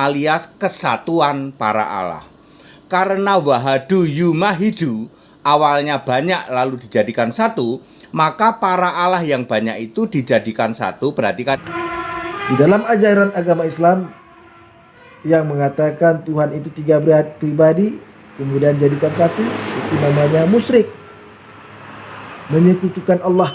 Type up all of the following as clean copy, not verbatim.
alias kesatuan para Allah. Karena wahadu yumahidu awalnya banyak lalu dijadikan satu, maka para Allah yang banyak itu dijadikan satu. Perhatikan. Di dalam ajaran agama Islam yang mengatakan Tuhan itu tiga pribadi kemudian jadikan satu, itu namanya musyrik, menyekutukan Allah.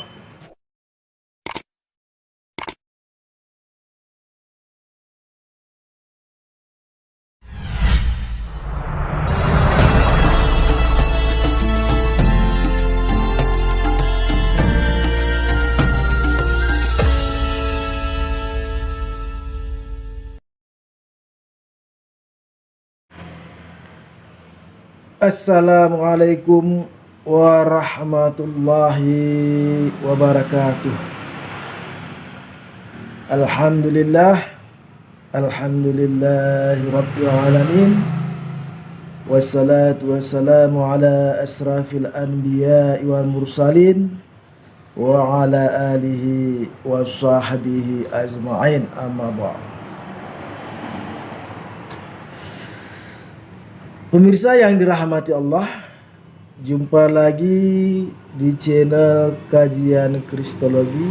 Assalamualaikum warahmatullahi wabarakatuh. Alhamdulillahi rabbil alamin. Wassalatu wassalamu ala asrafil anbiya'i wal mursalin wa ala alihi wa sahbihi ajma'in, amma ba'd. Pemirsa yang dirahmati Allah, jumpa lagi di channel Kajian Kristologi,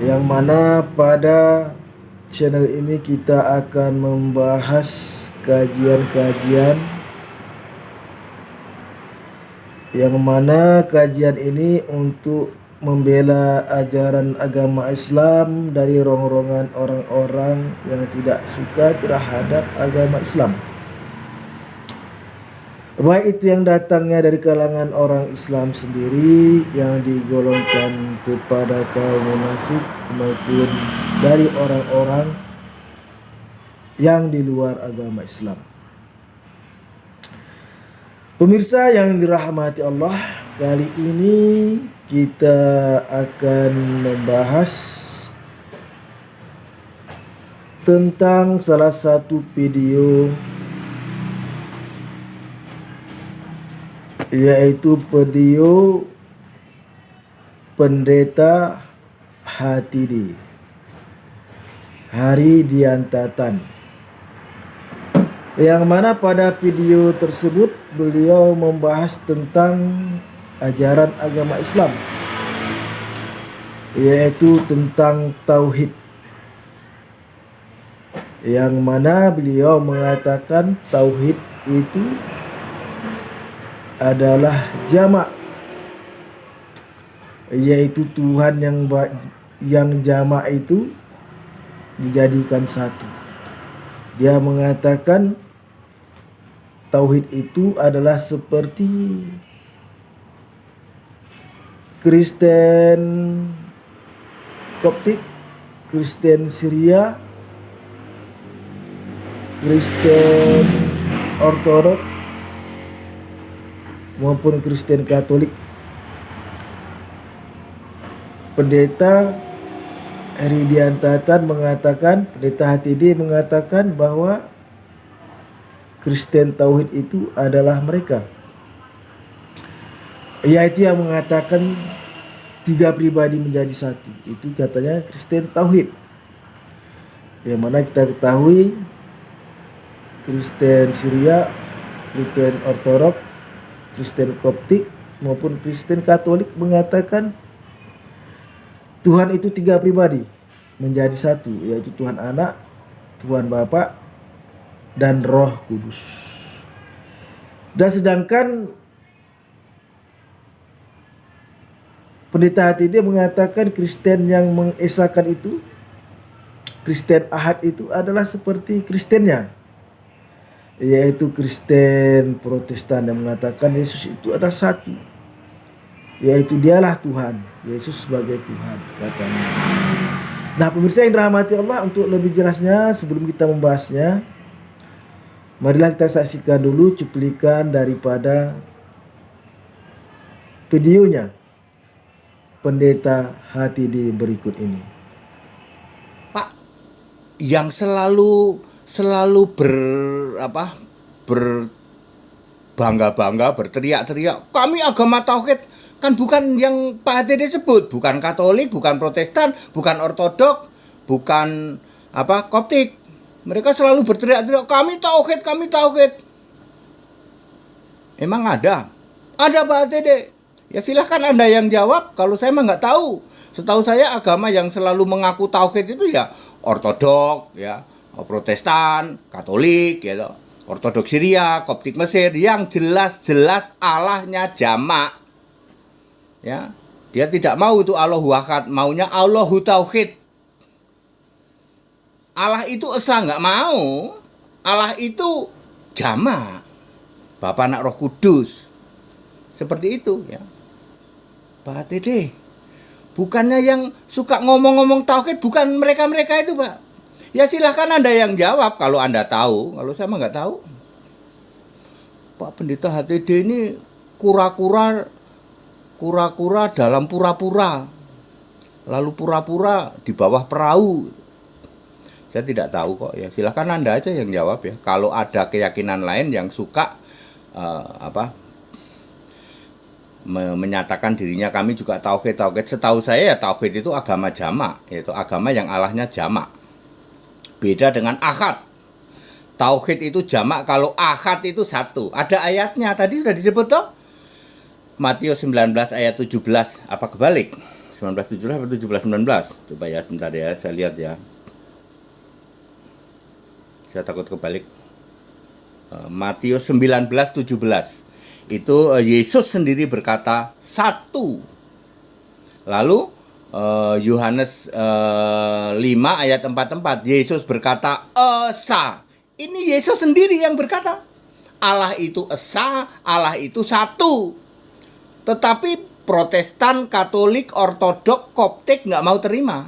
yang mana pada channel ini kita akan membahas kajian-kajian yang mana kajian ini untuk membela ajaran agama Islam dari rongrongan orang-orang yang tidak suka terhadap agama Islam, baik itu yang datangnya dari kalangan orang Islam sendiri yang digolongkan kepada kaum munafik maupun dari orang-orang yang di luar agama Islam. Pemirsa yang dirahmati Allah, kali ini kita akan membahas tentang salah satu video, yaitu video Pendeta Hatidi Haridiantatan, yang mana pada video tersebut beliau membahas tentang ajaran agama Islam, yaitu tentang tauhid, yang mana beliau mengatakan tauhid itu adalah jamak, yaitu Tuhan yang jamak itu dijadikan satu. Dia mengatakan tauhid itu adalah seperti Kristen Koptik, Kristen Syria, Kristen Ortodok maupun Kristen Katolik. Pendeta Haridiantatan mengatakan, Pendeta Hatidi mengatakan bahwa Kristen Tauhid itu adalah mereka, yaitu yang mengatakan tiga pribadi menjadi satu. Itu katanya Kristen Tauhid, yang mana kita ketahui Kristen Syria, Kristen Ortodok, Kristen Koptik maupun Kristen Katolik mengatakan Tuhan itu tiga pribadi menjadi satu, yaitu Tuhan Anak, Tuhan Bapa, dan Roh Kudus. Dan sedangkan Pendeta Hatidi mengatakan Kristen yang mengesahkan itu, Kristen Ahad itu adalah seperti Kristennya, yaitu Kristen Protestan yang mengatakan Yesus itu adalah satu, yaitu dialah Tuhan, Yesus sebagai Tuhan katanya. Nah, pemirsa yang dirahmati Allah, untuk lebih jelasnya sebelum kita membahasnya, marilah kita saksikan dulu cuplikan daripada videonya Pendeta Hatidi berikut ini. Pak, yang selalu berbangga-bangga, berteriak-teriak, kami agama tauhid, kan bukan yang Pak Hatidi sebut, bukan Katolik, bukan Protestan, bukan Ortodok, bukan Koptik. Mereka selalu berteriak-teriak, kami tauhid, kami tauhid. Emang ada? Ada Pak Dede. Ya silahkan Anda yang jawab, kalau saya mah nggak tahu. Setahu saya agama yang selalu mengaku tauhid itu ya Ortodok, ya, Protestan, Katolik, ya, Ortodok Syria, Koptik Mesir, yang jelas-jelas Allahnya jamak. Ya, dia tidak mau itu Allahu Ahad, maunya Allahu Tauhid. Allah itu esa, nggak mau. Allah itu jamak. Bapa, Anak, Roh Kudus. Seperti itu ya. Pak Dede, bukannya yang suka ngomong-ngomong tauhid bukan mereka-mereka itu, Pak. Ya silahkan Anda yang jawab kalau Anda tahu. Kalau saya mah nggak tahu. Pak Pendeta HTD ini kura-kura dalam pura-pura. Lalu pura-pura di bawah perahu. Saya tidak tahu kok ya. Silahkan Anda aja yang jawab ya. Kalau ada keyakinan lain yang suka menyatakan dirinya kami juga tauhid. Setahu saya ya tauhid itu agama jamak, yaitu agama yang Allahnya jamak. Beda dengan ahad. Tauhid itu jamak, kalau ahad itu satu. Ada ayatnya, tadi sudah disebut toh. Matius 19 ayat 17, apa kebalik? 19 17 atau 17 19? Coba ya sebentar ya, saya lihat ya. Saya takut kebalik. Matius 19 17. Itu Yesus sendiri berkata satu. Lalu Yohanes 5 ayat 44, Yesus berkata esa. Ini Yesus sendiri yang berkata. Allah itu esa, Allah itu satu. Tetapi Protestan, Katolik, Ortodok, Koptik nggak mau terima.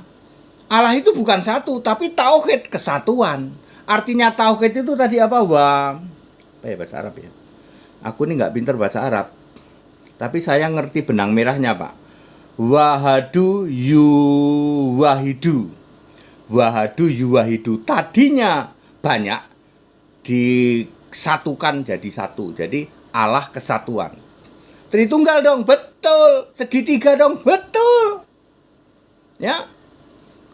Allah itu bukan satu, tapi tauhid, kesatuan. Artinya tauhid itu tadi apa, Wah? Apa ya bahasa Arab ya? Aku ini nggak pinter bahasa Arab. Tapi saya ngerti benang merahnya, Pak. Wahadu yuwahidu. Wahadu yuwahidu. Tadinya banyak, disatukan jadi satu. Jadi Allah kesatuan. Tritunggal dong, betul. Segitiga dong, betul. Ya.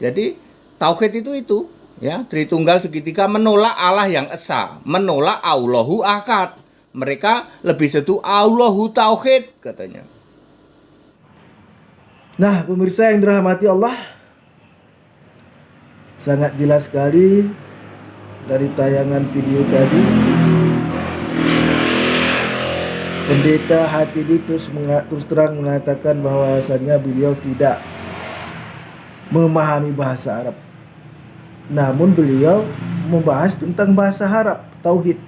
Jadi tauhid itu ya, Tritunggal segitiga menolak Allah yang esa, menolak Allahu Ahad. Mereka lebih setuju Allahu Tauhid katanya. Nah, pemirsa yang dirahmati Allah, sangat jelas sekali dari tayangan video tadi. Pendeta HTD terus terang mengatakan bahwasannya beliau tidak memahami bahasa Arab. Namun beliau membahas tentang bahasa Arab, tauhid.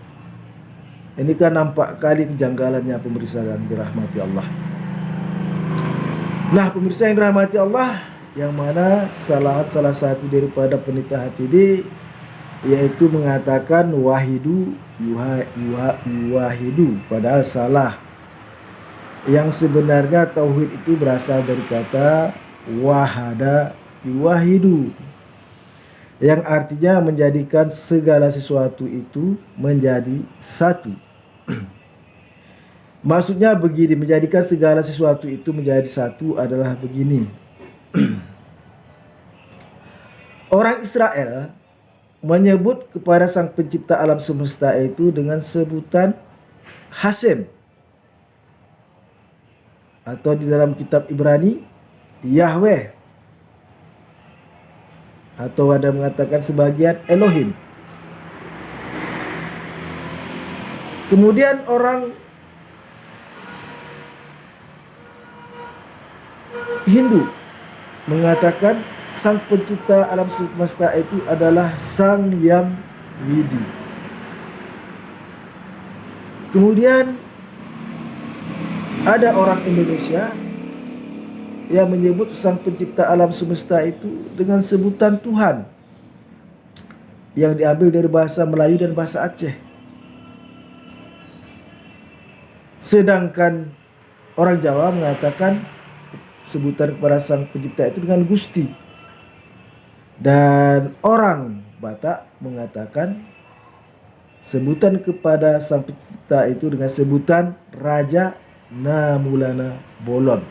Ini kan nampak kali kejanggalannya pemirsa yang dirahmati Allah. Nah, pemirsa yang dirahmati Allah, yang mana kesalahan salah satu daripada pendeta HTD yaitu mengatakan wahidu yuwahidu, padahal salah. Yang sebenarnya tauhid itu berasal dari kata wahada yuwahidu, yang artinya menjadikan segala sesuatu itu menjadi satu. Maksudnya begini, menjadikan segala sesuatu itu menjadi satu adalah begini. Orang Israel menyebut kepada Sang Pencipta alam semesta itu dengan sebutan Hasem, atau di dalam kitab Ibrani Yahweh, atau ada mengatakan sebagian Elohim. Kemudian orang Hindu mengatakan Sang Pencipta alam semesta itu adalah Sang Yang Widi. Kemudian ada orang Indonesia yang menyebut Sang Pencipta alam semesta itu dengan sebutan Tuhan, yang diambil dari bahasa Melayu dan bahasa Aceh. Sedangkan orang Jawa mengatakan sebutan kepada Sang Pencipta itu dengan Gusti. Dan orang Batak mengatakan sebutan kepada Sang Pencipta itu dengan sebutan Raja Namulana Bolon.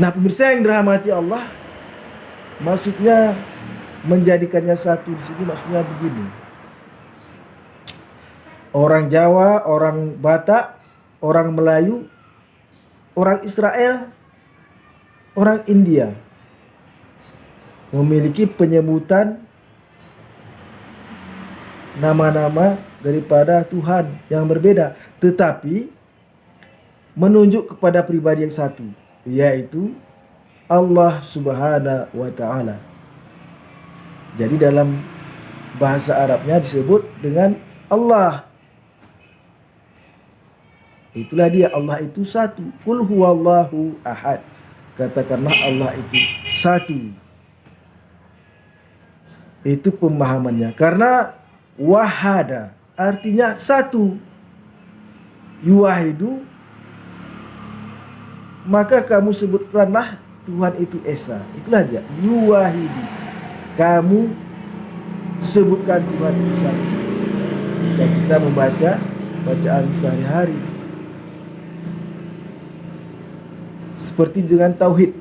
Nah, pemirsa yang dirahmati Allah, maksudnya menjadikannya satu di sini maksudnya begini. Orang Jawa, orang Batak, orang Melayu, orang Israel, orang India memiliki penyebutan nama-nama daripada Tuhan yang berbeda, tetapi menunjuk kepada pribadi yang satu, yaitu Allah Subhanahu wa Ta'ala. Jadi dalam bahasa Arabnya disebut dengan Allah. Itulah dia, Allah itu satu. Qul huwallahu ahad. Katakanlah Allah itu satu. Itu pemahamannya. Karena wahada artinya satu. Yuwahidu, maka kamu sebutkanlah Tuhan itu Esa. Itulah dia, yuwahidu. Kamu sebutkan Tuhan itu satu. Dan kita membaca bacaan sehari-hari. Seperti dengan tauhid,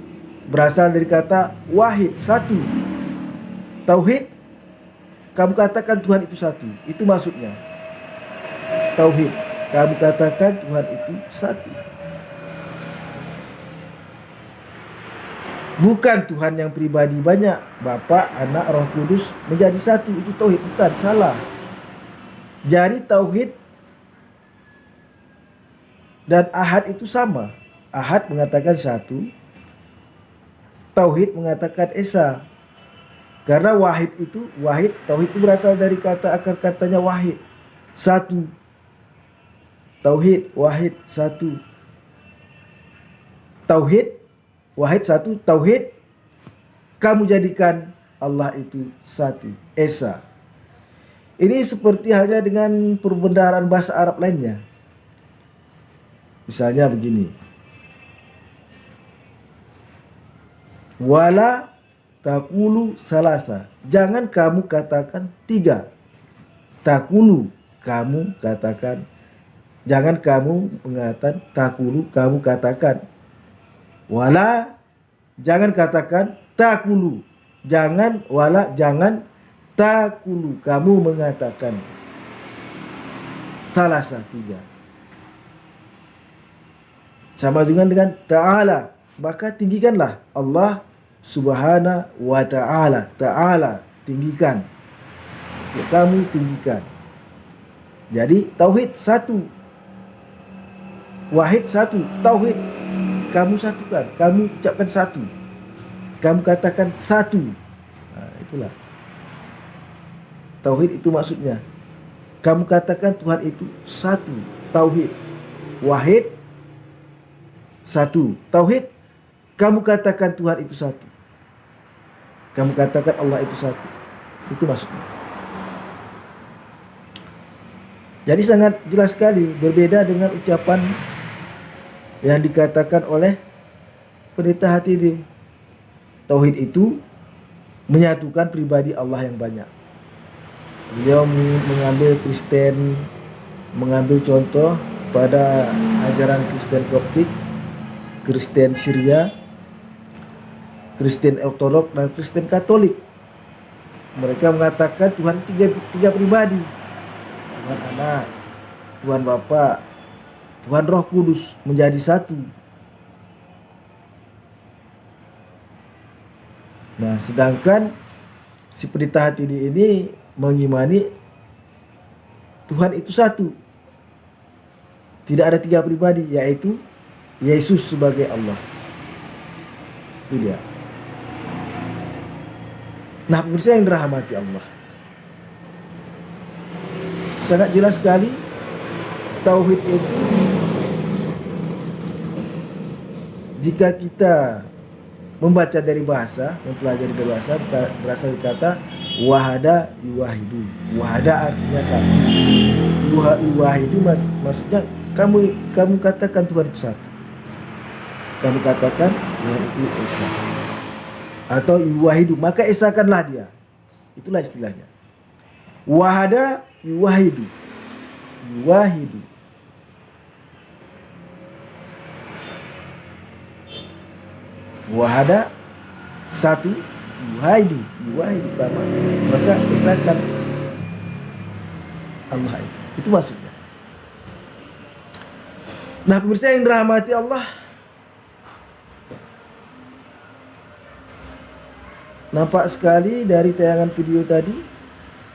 berasal dari kata wahid, satu. Tauhid, kamu katakan Tuhan itu satu. Itu maksudnya. Tauhid, kamu katakan Tuhan itu satu. Bukan Tuhan yang pribadi banyak, Bapa, Anak, Roh Kudus menjadi satu. Itu tauhid, bukan, salah. Jadi tauhid dan ahad itu sama. Ahad mengatakan satu, tauhid mengatakan esa. Karena wahid itu, wahid, tauhid itu berasal dari kata akar katanya wahid, satu. Tauhid, wahid, satu. Tauhid, wahid, satu. Tauhid, kamu jadikan Allah itu satu, esa. Ini seperti halnya dengan perbendaharaan bahasa Arab lainnya. Misalnya begini. Wala takulu salasa. Jangan kamu katakan tiga. Takulu, kamu katakan. Jangan kamu mengatakan. Takulu, kamu katakan. Wala, jangan katakan takulu. Jangan, wala, jangan takulu, kamu mengatakan. Salasa, tiga. Sama juga dengan ta'ala. Maka tinggikanlah Allah Subhanahu wa Ta'ala. Ta'ala, tinggikan. Ya, kamu tinggikan. Jadi tauhid satu, wahid satu. Tauhid kamu satukan, kamu ucapkan satu, kamu katakan satu. Nah, itulah tauhid, itu maksudnya. Kamu katakan Tuhan itu satu. Tauhid. Wahid satu. Tauhid, kamu katakan Tuhan itu satu. Kamu katakan Allah itu satu. Itu maksudnya. Jadi sangat jelas sekali, berbeda dengan ucapan yang dikatakan oleh pendeta Hatidin. Tauhid itu menyatukan pribadi Allah yang banyak. Beliau mengambil Kristen, mengambil contoh pada ajaran Kristen Koptik, Kristen Syria, Kristen Ortodok, dan Kristen Katolik. Mereka mengatakan Tuhan tiga pribadi. Tuhan Anak, Tuhan Bapa, Tuhan Roh Kudus menjadi satu. Nah, sedangkan si pendeta Hatidin ini mengimani Tuhan itu satu. Tidak ada tiga pribadi, yaitu Yesus sebagai Allah. Itu dia. Nah, pemirsa yang dirahmati Allah, sangat jelas sekali tauhid itu, jika kita membaca dari bahasa, mempelajari dari bahasa, berasal dari kata wahada yuwahidu. Wahada artinya satu. Yuwahidu maksudnya kamu katakan Tuhan itu satu. Kamu katakan Tuhan itu esa. Atau yuwahidu, maka esakanlah dia. Itulah istilahnya. Wahada yuwahidu. Yuwahidu. Wahada satu, yuwahidu tamak, maka esakan Allah itu maksudnya. Nah pemirsa yang dirahmati Allah, nampak sekali dari tayangan video tadi,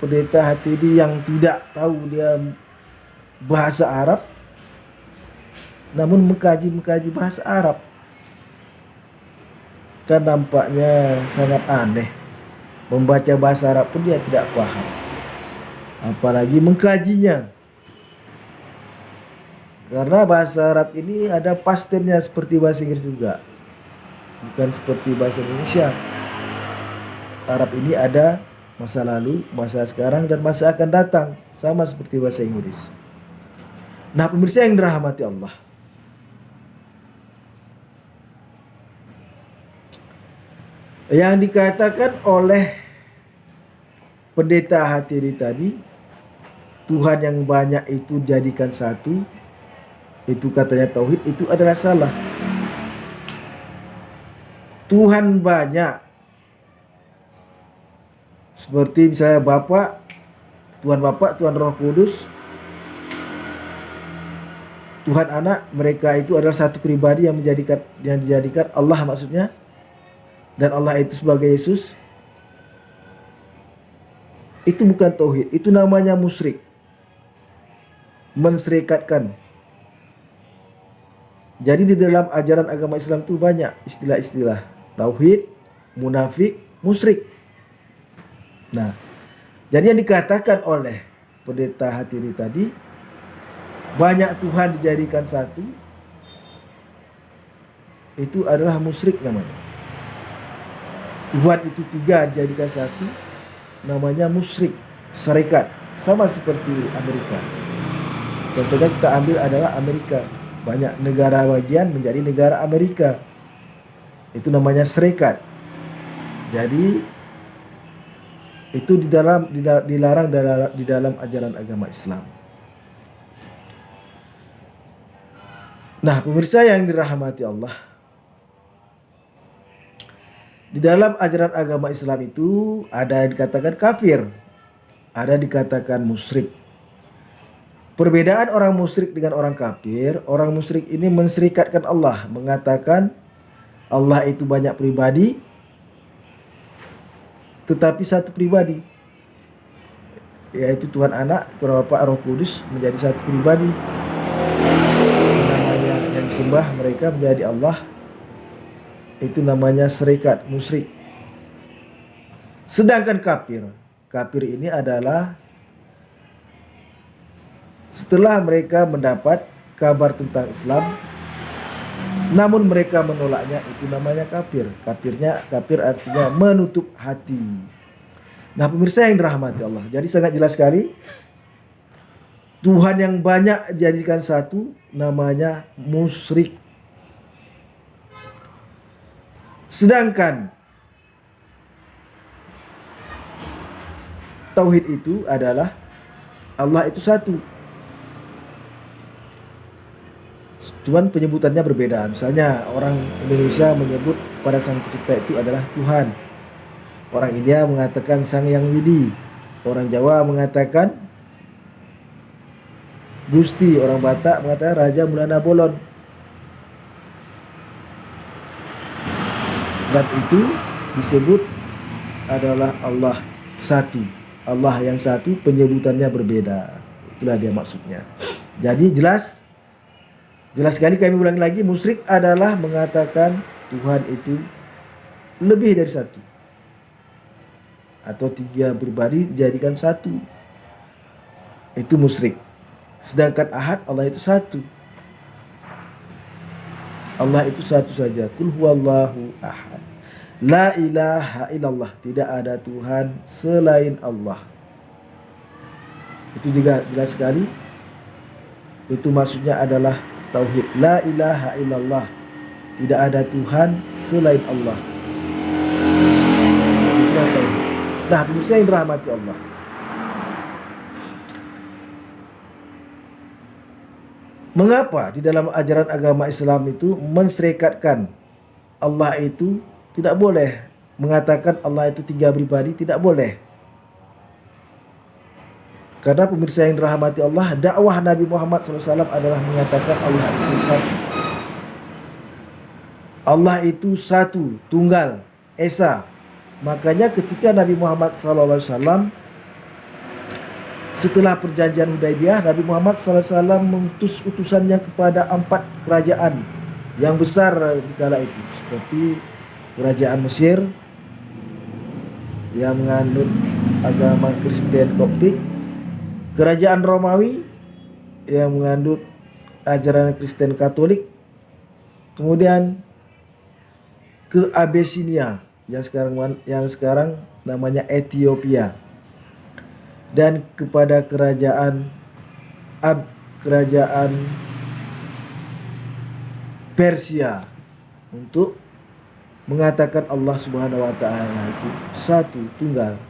pendeta HTD yang tidak tahu dia bahasa Arab namun mengkaji bahasa Arab, kan nampaknya sangat aneh. Membaca bahasa Arab pun dia tidak paham, apalagi mengkajinya. Karena bahasa Arab ini ada past tense-nya seperti bahasa Inggris juga, bukan seperti bahasa Indonesia. Arab ini ada masa lalu, masa sekarang, dan masa akan datang, sama seperti bahasa Inggris. Nah pemirsa yang dirahmati Allah, yang dikatakan oleh pendeta HTD tadi, Tuhan yang banyak itu jadikan satu, itu katanya tauhid, itu adalah salah. Tuhan banyak, seperti misalnya Tuhan Roh Kudus, Tuhan Anak, mereka itu adalah satu pribadi yang dijadikan Allah maksudnya, dan Allah itu sebagai Yesus. Itu bukan tauhid, itu namanya musyrik, menserikatkan. Jadi di dalam ajaran agama Islam itu banyak istilah-istilah tauhid, munafik, musyrik. Nah, jadi yang dikatakan oleh pendeta Hatiri tadi, banyak Tuhan dijadikan satu, itu adalah musyrik namanya. Tuhan itu tiga dijadikan satu, namanya musyrik, syarikat, sama seperti Amerika. Contohnya kita ambil adalah Amerika, banyak negara bagian menjadi negara Amerika, itu namanya syarikat. Jadi itu dilarang di dalam ajaran agama Islam. Nah pemirsa yang dirahmati Allah, di dalam ajaran agama Islam itu ada yang dikatakan kafir, ada yang dikatakan musyrik. Perbedaan orang musyrik dengan orang kafir, orang musyrik ini menserikatkan Allah, mengatakan Allah itu banyak pribadi, tetapi satu pribadi, yaitu Tuhan Anak, Tuhan Bapa, Roh Kudus menjadi satu pribadi. Namanya yang disembah mereka menjadi Allah, itu namanya syarikat, musyrik. Sedangkan kafir ini adalah setelah mereka mendapat kabar tentang Islam, namun mereka menolaknya, itu namanya kafir. Kafir artinya menutup hati. Nah pemirsa yang dirahmati Allah, jadi sangat jelas sekali, Tuhan yang banyak jadikan satu namanya musyrik. Sedangkan tauhid itu adalah Allah itu satu, cuman penyebutannya berbeda. Misalnya orang Indonesia menyebut pada Sang Pencipta itu adalah Tuhan, orang India mengatakan Sang Yang Widi, orang Jawa mengatakan Gusti, orang Batak mengatakan Raja Mulana Bolon. Dan itu disebut adalah Allah satu, Allah yang satu, penyebutannya berbeda. Itulah dia maksudnya. Jadi jelas sekali, kami ulangi lagi, musyrik adalah mengatakan Tuhan itu lebih dari satu, atau tiga pribadi dijadikan satu, itu musyrik. Sedangkan ahad, Allah itu satu, Allah itu satu saja. Qul huwallahu ahad, la ilaha illallah, tidak ada Tuhan selain Allah. Itu juga jelas sekali, itu maksudnya adalah tauhid, la ilaha illallah, tidak ada Tuhan selain Allah. Nah pemirsa yang dirahmati Allah, mengapa di dalam ajaran agama Islam itu menserikatkan Allah itu tidak boleh mengatakan Allah itu 3 pribadi, tidak boleh. Karena pemirsa yang dirahmati Allah, dakwah Nabi Muhammad SAW adalah mengatakan Allah itu satu. Allah itu satu, tunggal, esa. Makanya ketika Nabi Muhammad SAW setelah perjanjian Hudaibiyah, Nabi Muhammad SAW mengutus utusannya kepada 4 kerajaan yang besar di kala itu, seperti kerajaan Mesir yang menganut agama Kristen Koptik, kerajaan Romawi yang menganut ajaran Kristen Katolik, kemudian ke Abisinia yang sekarang namanya Ethiopia, dan kepada kerajaan Persia untuk mengatakan Allah Subhanahu wa taala itu satu, tunggal.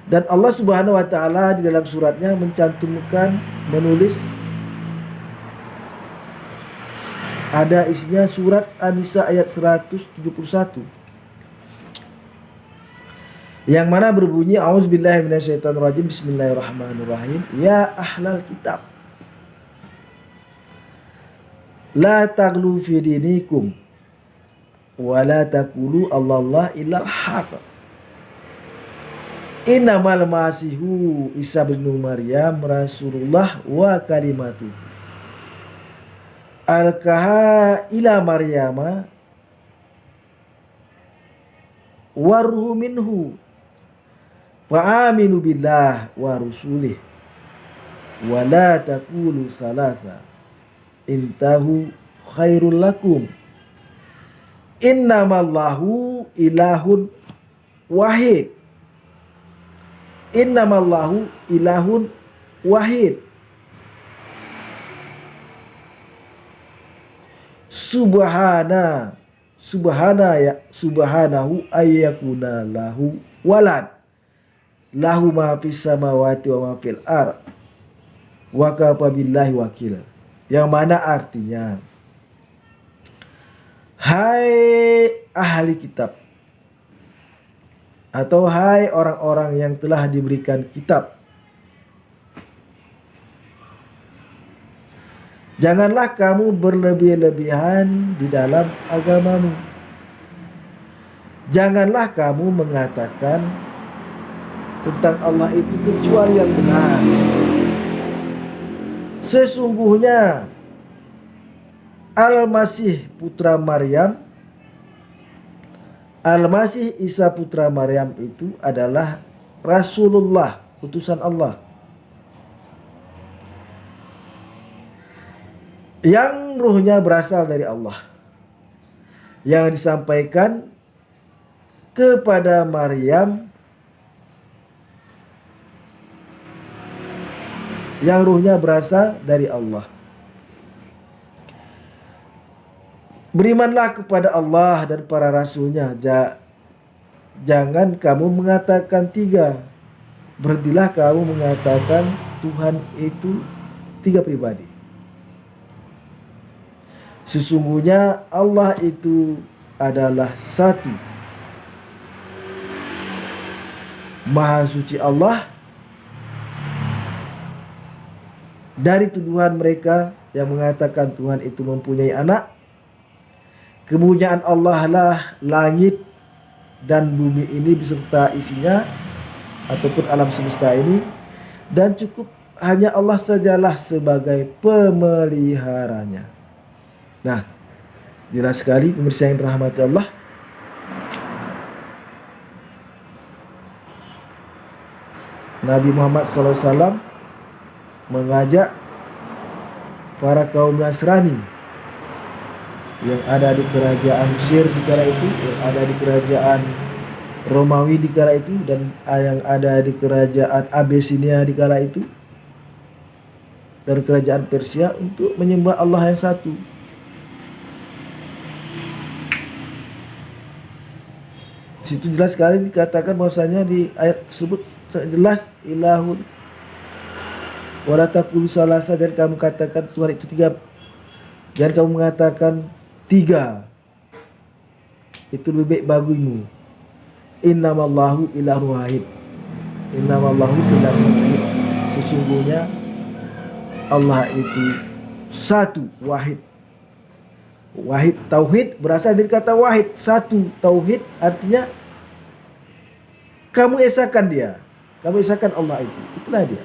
Dan Allah Subhanahu wa taala di dalam suratnya mencantumkan, menulis, ada isinya surat An-Nisa ayat 171 yang mana berbunyi A'udzubillahi minasyaitonirrajim, bismillahirrahmanirrahim, ya ahlal kitab la taghlu fi dinikum wa la taqulu Allah illal haq. Innamal masihu Isa bin Maryam Rasulullah wa kalimatu alkaha ila Maryama waruhu minhu fa'aminu billah wa rusulih wa la taqulu salasa intahu khairul lakum innamallahu ilahun wahid. Innamallahu ilahun wahid. Subhanahu ayyakuna lahu walad. Lahu ma fis samawati wa ma fil ard. Wa kafa billahi wakil. Yang mana artinya, hai ahli kitab, atau hai orang-orang yang telah diberikan kitab, janganlah kamu berlebih-lebihan di dalam agamamu. Janganlah kamu mengatakan tentang Allah itu kecuali yang benar. Sesungguhnya Al-Masih putra Maryam, Al-Masih Isa putra Maryam itu adalah Rasulullah, utusan Allah, yang ruhnya berasal dari Allah, yang disampaikan kepada Maryam, yang ruhnya berasal dari Allah. Berimanlah kepada Allah dan para rasulnya. Jangan kamu mengatakan 3. Berhentilah kamu mengatakan Tuhan itu 3 pribadi. Sesungguhnya Allah itu adalah satu. Maha suci Allah dari tuduhan mereka yang mengatakan Tuhan itu mempunyai anak. Kemuliaan Allah lah langit dan bumi ini beserta isinya, ataupun alam semesta ini, dan cukup hanya Allah sajalah sebagai pemeliharanya. Nah, jelas sekali pemirsa yang dirahmati Allah. Nabi Muhammad SAW mengajak para kaum Nasrani yang ada di kerajaan Mesir di kala itu, yang ada di kerajaan Romawi di kala itu, dan yang ada di kerajaan Abisinia di kala itu, dan kerajaan Persia, untuk menyembah Allah yang satu. Situ jelas sekali dikatakan bahwasanya di ayat tersebut jelas ilahun wala taqulu salasa, dan kamu katakan Tuhan itu 3. Jangan kamu mengatakan 3, itu lebih baik bagimu. Innamallahu ilahun wahid. Innamallahu ilahun wahid. Sesungguhnya Allah itu satu, wahid. Wahid, tauhid berasal dari kata wahid, satu. Tauhid artinya kamu esakan dia, kamu esakan Allah itu, itulah dia.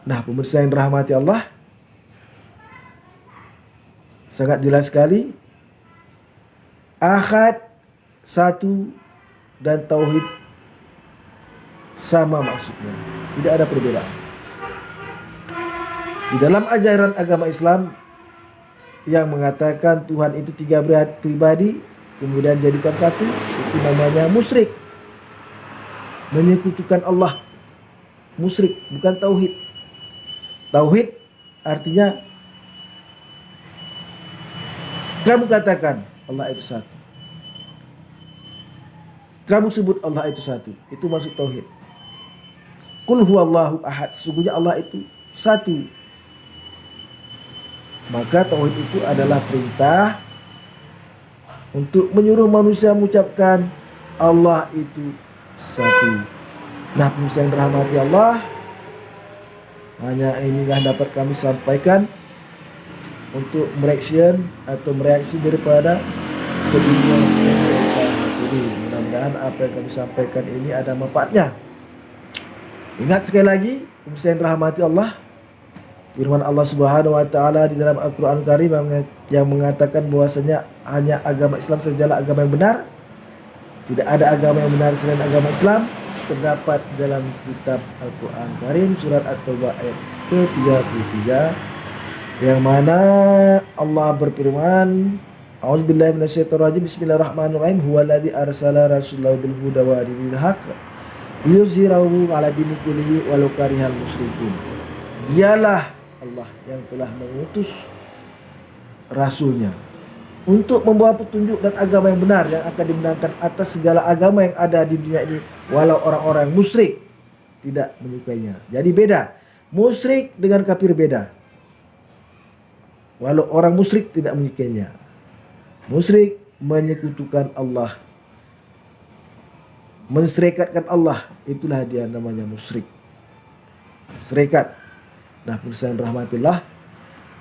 Nah, pemirsa yang dirahmati Allah, sangat jelas sekali ahad, satu, dan tauhid sama maksudnya, tidak ada perbedaan. Di dalam ajaran agama Islam yang mengatakan Tuhan itu tiga pribadi kemudian jadikan satu, itu namanya musyrik, menyekutukan Allah. Musyrik, bukan tauhid. Tauhid artinya kamu katakan Allah itu satu, kamu sebut Allah itu satu, itu maksud tauhid. Qul huwallahu ahad, sesungguhnya Allah itu satu. Maka tauhid itu adalah perintah untuk menyuruh manusia mengucapkan Allah itu satu. Nah, pemirsa yang dirahmati Allah, hanya inilah dapat kami sampaikan untuk mereaksi daripada kedua mereka. Jadi mudah-mudahan apa yang kami sampaikan ini ada manfaatnya. Ingat sekali lagi, pemirsa yang dirahmati Allah, firman Allah Subhanahu wa taala di dalam Al-Qur'an Karim yang mengatakan bahwasanya hanya agama Islam sajalah agama yang benar. Tidak ada agama yang benar selain agama Islam. Terdapat dalam kitab Al-Qur'an Karim surat At-Taubah ayat ke-33 yang mana Allah berfirman, A'udzubillahi minasyaitonirrajim, bismillahirrahmanirrahim, huwallazi arsala rasulahu bil huda wa dinil haqq liyuzhirahu 'ala dini kullihi walau karihal musyrikun. Dialah Allah yang telah mengutus rasulnya untuk membawa petunjuk dan agama yang benar yang akan dibenarkan atas segala agama yang ada di dunia ini, walau orang-orang musyrik tidak menyukainya. Jadi beda, musyrik dengan kafir beda. Walau orang musyrik tidak menyukainya. Musyrik menyekutukan Allah, menserikatkan Allah, itulah dia namanya musyrik. Serikat. Nah, pemirsa yang rahmatillah,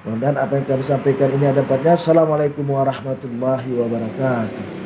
mudah-mudahan apa yang kami sampaikan ini ada manfaatnya. Assalamualaikum warahmatullahi wabarakatuh.